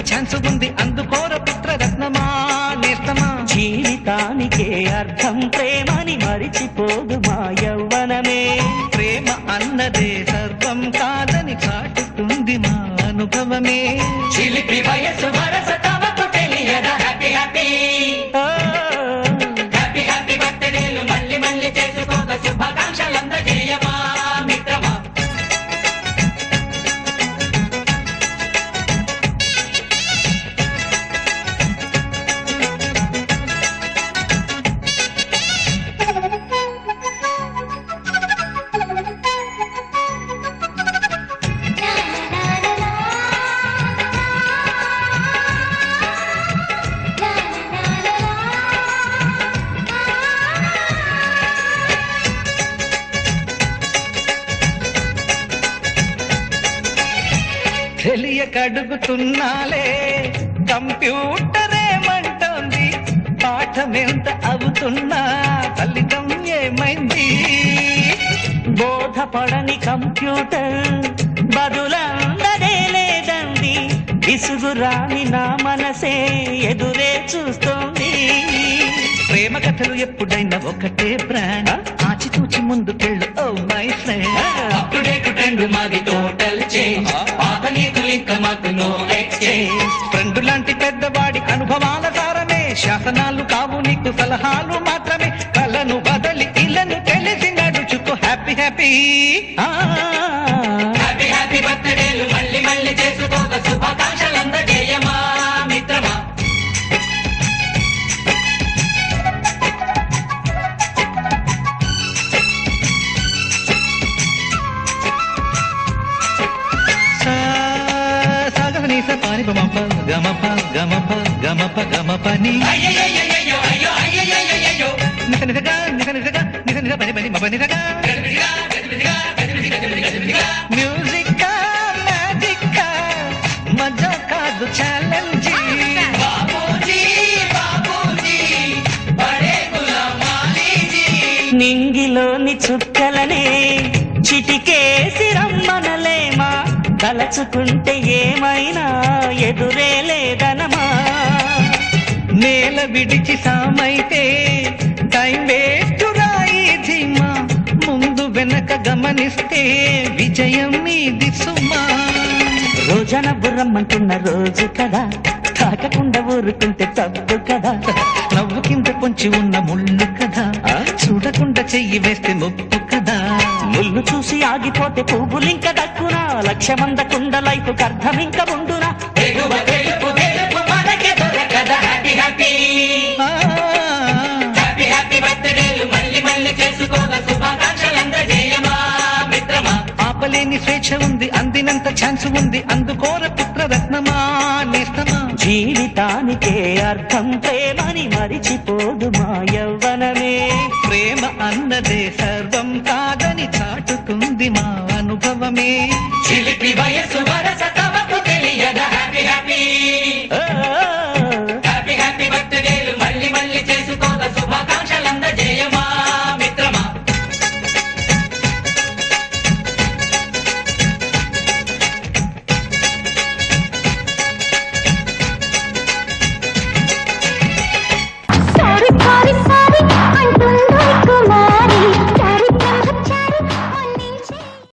Chance ఉంది అందుకోర పుత్రరత్నమా నేస్తమా. జీవితానికే అర్థం ప్రేమని మరిచిపోదు మా యవ్వనమే. ప్రేమ అన్నదే సర్వం కాదని చాటుతుంది మా అనుభవమే. చిలిపి వయసు వరస తమకు తెలియదా హ్యాపీ హ్యాపీ హ్యాపీ హ్యాపీ బర్త్డేలు మళ్ళీ మళ్ళీ చేసుకోక శుభాకాంక్షలందజేయమా మిత్రమా. తెలియకడుగుతున్నాలే కంప్యూటర్ ఏమంటోంది, పాఠమెంత అవుతున్నా ఫలితం ఏమైంది. బోధపడని కంప్యూటర్ బదులందడే లేదండి. విసుగురాని నా మనసే ఎదురే చూస్తోంది. ప్రేమ కథలు ఎప్పుడైనా ఒకటే బ్రాండ్, ఆచితూచి ముందుకెళ్ళు oh my friend. Up to date trend మాది టోటల్ చేంజ్, పాత నీతులు ఇంకా మాకు నో ఎక్స్చేంజ్. ఫ్రెండ్ లాంటి పెద్దవాడి అనుభవాల సారమే, శాసనాలు కావు నీకు సలహాలు మాత్రమే. కలను బదలి ఇలను తెలిసి నడుచుకో హ్యాపీ హ్యాపీ. హ్యాపీ హ్యాపీ బర్త్డేలు మళ్ళీ మళ్ళీ చేసుకోక శుభాకాంక్షలందజేయమా మిత్రమా. సాగనీస పాని గమప గమప గమప గమప గమపని అయ్యయ్యయ్యయ్యో అయ్యో అయ్యయ్యయ్యయ్యో నిస నిసగా నిస నిసగా నిస నిస పని పని మప నిసగా. గజిబిజిగా గజిబిజిగా గజిబిజి గజిబిజి గజిబిజిగా. మ్యూజిక్ మ్యాజిక్ మజా కాదు ఛాలెంజ్. బాబూజీ బాబూజీ బడే గులాం మాలీజీ. నింగిలోని చుక్కలనే చిటికేసి రమ్మనలేమా, తలచుకుంటే ఏమైనా ఎదురే లేదనమా. నేల విడిచి సామైతే టైం వేస్ట్ రాయి ధీమా, ముందు వెనక గమనిస్తే విజయం మీది సుమా. రోజన బుర్రమ్మంటున్న రోజు కదా, తాకకుండా ఊరుకుంటే తప్పు కదా. నవ్వు కింద పొంచి ఉన్న ముళ్ళు కదా, చూడకుండా చెయ్యి వేస్తే ముప్పు కదా. ముళ్ళు చూసి ఆగిపోతే పువ్వులింక దక్కునా, లక్ష్యమందకుండ లైఫ్ అర్థం ఇంక ఉండునా. తెలుగు తెలుగు తెలుగు మనకి దొరకదా హ్యాపీ హ్యాపీ హ్యాపీ హ్యాపీ బర్త్డేలు మళ్ళీ మళ్ళీ చేసుకోక శుభాకాంక్షలందజేయమా మిత్రమా. ఆపలేని స్వేచ్ఛ ఉంది, అందినంత ఛాన్స్ ఉంది అందుకోర పుత్రరత్నమా నేస్తమా. జీవితానికే అర్థం ప్రేమని మరిచిపోదు మా యవ్వనమే. ప్రేమ అన్నదే సర్వం కాదని చాటుతుంది మా అనుభవమే. చిలిపి వయసు వరస